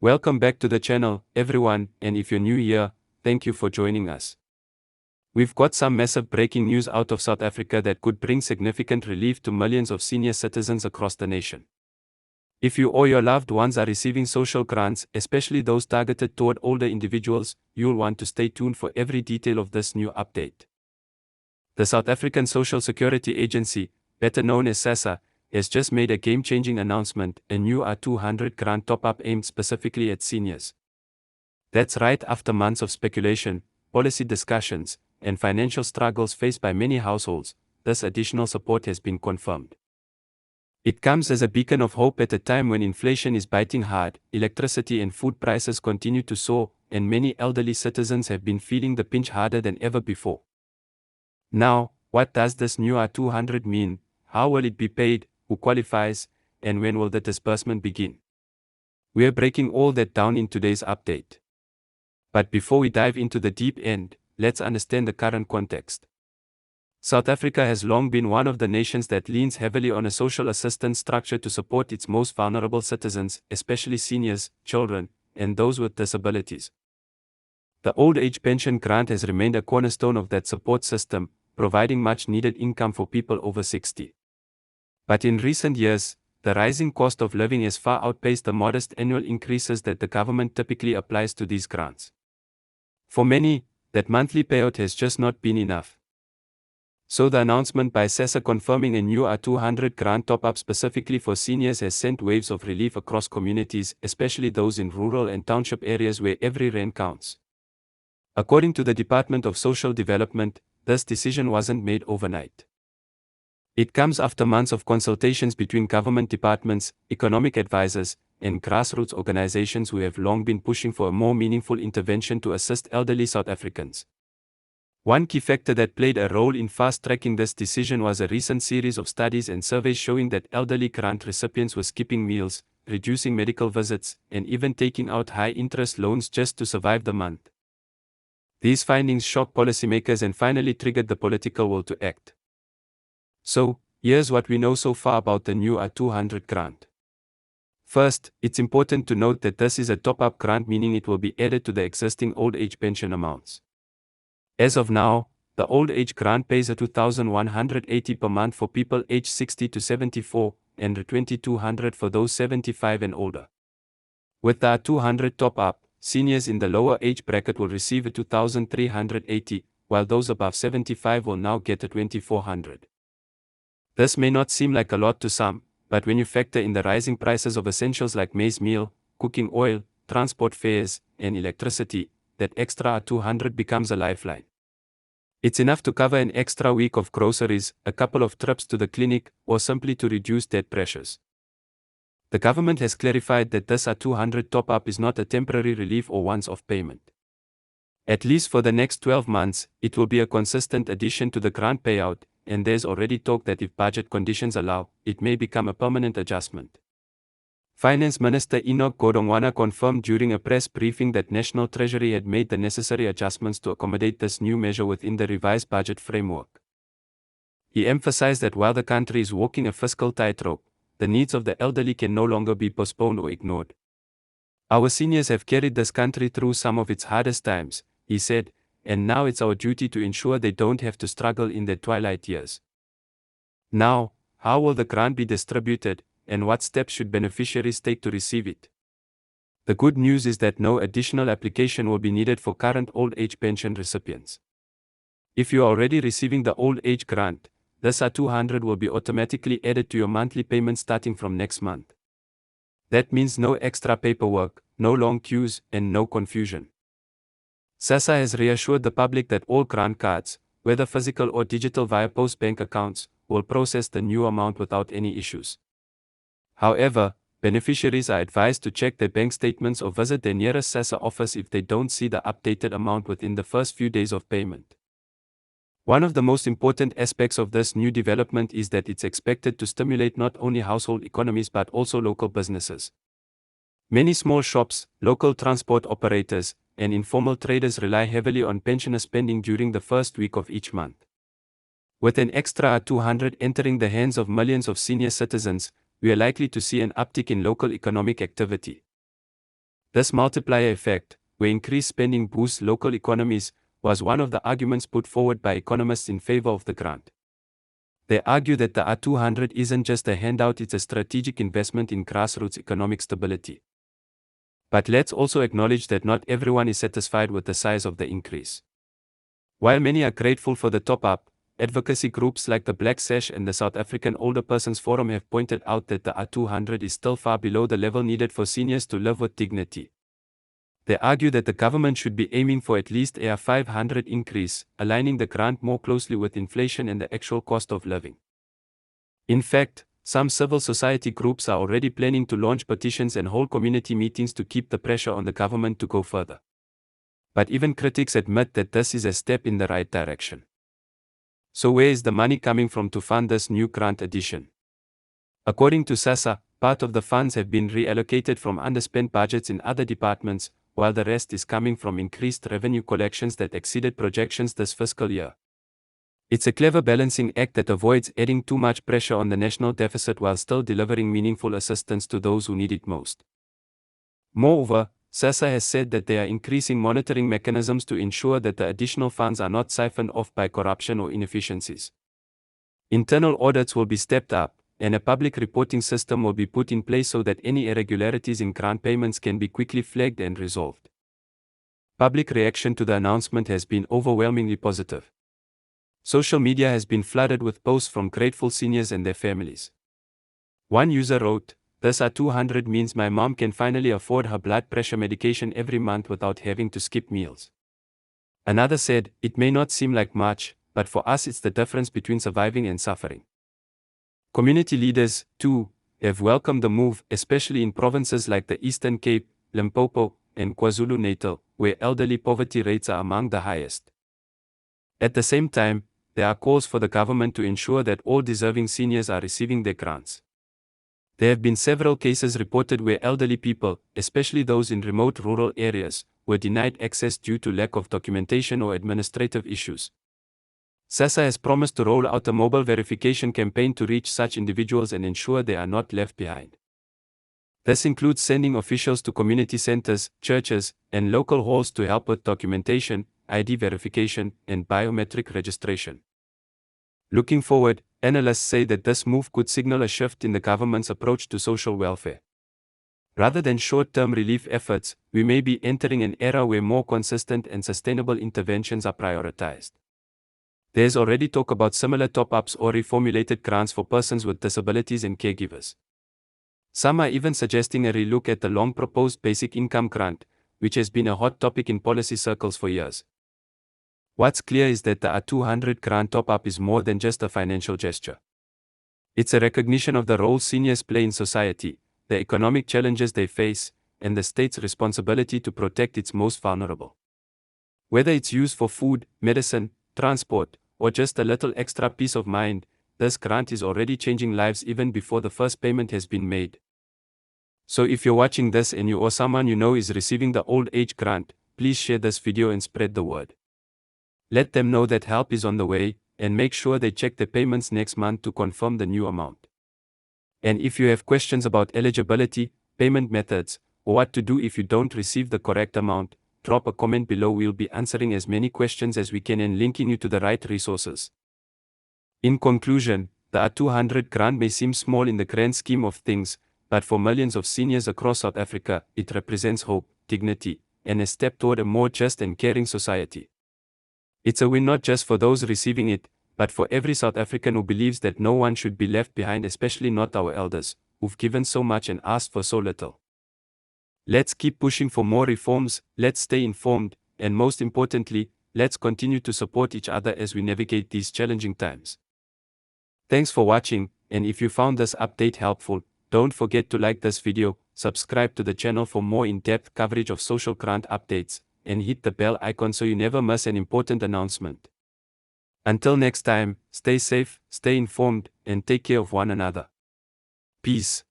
Welcome back to the channel, everyone, and if you're new here, thank you for joining us. We've got some massive breaking news out of South Africa that could bring significant relief to millions of senior citizens across the nation. If you or your loved ones are receiving social grants, especially those targeted toward older individuals, you'll want to stay tuned for every detail of this new update. The South African Social Security Agency, better known as SASSA, has just made a game-changing announcement, a new R200 grant top-up aimed specifically at seniors. That's right, after months of speculation, policy discussions, and financial struggles faced by many households, this additional support has been confirmed. It comes as a beacon of hope at a time when inflation is biting hard, electricity and food prices continue to soar, and many elderly citizens have been feeling the pinch harder than ever before. Now, what does this new R200 mean? How will it be paid? Who qualifies, and when will the disbursement begin? We are breaking all that down in today's update. But before we dive into the deep end, let's understand the current context. South Africa has long been one of the nations that leans heavily on a social assistance structure to support its most vulnerable citizens, especially seniors, children, and those with disabilities. The old age pension grant has remained a cornerstone of that support system, providing much needed income for people over 60. But in recent years, the rising cost of living has far outpaced the modest annual increases that the government typically applies to these grants. For many, that monthly payout has just not been enough. So the announcement by SASSA confirming a new R200 grant top-up specifically for seniors has sent waves of relief across communities, especially those in rural and township areas where every rand counts. According to the Department of Social Development, this decision wasn't made overnight. It comes after months of consultations between government departments, economic advisors, and grassroots organizations who have long been pushing for a more meaningful intervention to assist elderly South Africans. One key factor that played a role in fast-tracking this decision was a recent series of studies and surveys showing that elderly grant recipients were skipping meals, reducing medical visits, and even taking out high-interest loans just to survive the month. These findings shocked policymakers and finally triggered the political will to act. So, here's what we know so far about the new R200 grant. First, it's important to note that this is a top-up grant, meaning it will be added to the existing old age pension amounts. As of now, the old age grant pays a 2,180 per month for people aged 60 to 74, and 2,200 for those 75 and older. With the R200 top-up, seniors in the lower age bracket will receive a 2,380, while those above 75 will now get a 2,400. This may not seem like a lot to some, but when you factor in the rising prices of essentials like maize meal, cooking oil, transport fares, and electricity, that extra R200 becomes a lifeline. It's enough to cover an extra week of groceries, a couple of trips to the clinic, or simply to reduce debt pressures. The government has clarified that this R200 top-up is not a temporary relief or once-off payment. At least for the next 12 months, it will be a consistent addition to the grant payout, and there's already talk that if budget conditions allow, it may become a permanent adjustment. Finance Minister Enoch Godongwana confirmed during a press briefing that National Treasury had made the necessary adjustments to accommodate this new measure within the revised budget framework. He emphasized that while the country is walking a fiscal tightrope, the needs of the elderly can no longer be postponed or ignored. Our seniors have carried this country through some of its hardest times, he said, and now it's our duty to ensure they don't have to struggle in their twilight years. Now, how will the grant be distributed, and what steps should beneficiaries take to receive it? The good news is that no additional application will be needed for current old age pension recipients. If you are already receiving the old age grant, this R200 will be automatically added to your monthly payment starting from next month. That means no extra paperwork, no long queues, and no confusion. SASSA has reassured the public that all grant cards, whether physical or digital via post bank accounts, will process the new amount without any issues. However, beneficiaries are advised to check their bank statements or visit their nearest SASSA office if they don't see the updated amount within the first few days of payment. One of the most important aspects of this new development is that it's expected to stimulate not only household economies but also local businesses. Many small shops, local transport operators, and informal traders rely heavily on pensioner spending during the first week of each month. With an extra R200 entering the hands of millions of senior citizens, we are likely to see an uptick in local economic activity. This multiplier effect, where increased spending boosts local economies, was one of the arguments put forward by economists in favor of the grant. They argue that the R200 isn't just a handout, it's a strategic investment in grassroots economic stability. But let's also acknowledge that not everyone is satisfied with the size of the increase. While many are grateful for the top-up, advocacy groups like the Black Sash and the South African Older Persons Forum have pointed out that the R200 is still far below the level needed for seniors to live with dignity. They argue that the government should be aiming for at least a R500 increase, aligning the grant more closely with inflation and the actual cost of living. In fact, some civil society groups are already planning to launch petitions and hold community meetings to keep the pressure on the government to go further. But even critics admit that this is a step in the right direction. So where is the money coming from to fund this new grant addition? According to SASSA, part of the funds have been reallocated from underspent budgets in other departments, while the rest is coming from increased revenue collections that exceeded projections this fiscal year. It's a clever balancing act that avoids adding too much pressure on the national deficit while still delivering meaningful assistance to those who need it most. Moreover, SASSA has said that they are increasing monitoring mechanisms to ensure that the additional funds are not siphoned off by corruption or inefficiencies. Internal audits will be stepped up, and a public reporting system will be put in place so that any irregularities in grant payments can be quickly flagged and resolved. Public reaction to the announcement has been overwhelmingly positive. Social media has been flooded with posts from grateful seniors and their families. One user wrote, "This R200 means my mom can finally afford her blood pressure medication every month without having to skip meals." Another said, "It may not seem like much, but for us it's the difference between surviving and suffering." Community leaders, too, have welcomed the move, especially in provinces like the Eastern Cape, Limpopo, and KwaZulu-Natal, where elderly poverty rates are among the highest. At the same time, there are calls for the government to ensure that all deserving seniors are receiving their grants. There have been several cases reported where elderly people, especially those in remote rural areas, were denied access due to lack of documentation or administrative issues. SASSA has promised to roll out a mobile verification campaign to reach such individuals and ensure they are not left behind. This includes sending officials to community centers, churches, and local halls to help with documentation, ID verification, and biometric registration. Looking forward, analysts say that this move could signal a shift in the government's approach to social welfare. Rather than short-term relief efforts, we may be entering an era where more consistent and sustainable interventions are prioritized. There is already talk about similar top-ups or reformulated grants for persons with disabilities and caregivers. Some are even suggesting a relook at the long-proposed basic income grant, which has been a hot topic in policy circles for years. What's clear is that the R200 grant top-up is more than just a financial gesture. It's a recognition of the role seniors play in society, the economic challenges they face, and the state's responsibility to protect its most vulnerable. Whether it's used for food, medicine, transport, or just a little extra peace of mind, this grant is already changing lives even before the first payment has been made. So if you're watching this and you or someone you know is receiving the old age grant, please share this video and spread the word. Let them know that help is on the way, and make sure they check their payments next month to confirm the new amount. And if you have questions about eligibility, payment methods, or what to do if you don't receive the correct amount, drop a comment below. We'll be answering as many questions as we can and linking you to the right resources. In conclusion, the R200 grant may seem small in the grand scheme of things, but for millions of seniors across South Africa, it represents hope, dignity, and a step toward a more just and caring society. It's a win not just for those receiving it, but for every South African who believes that no one should be left behind, especially not our elders, who've given so much and asked for so little. Let's keep pushing for more reforms, let's stay informed, and most importantly, let's continue to support each other as we navigate these challenging times. Thanks for watching, and if you found this update helpful, don't forget to like this video, subscribe to the channel for more in-depth coverage of social grant updates, and hit the bell icon so you never miss an important announcement. Until next time, stay safe, stay informed, and take care of one another. Peace.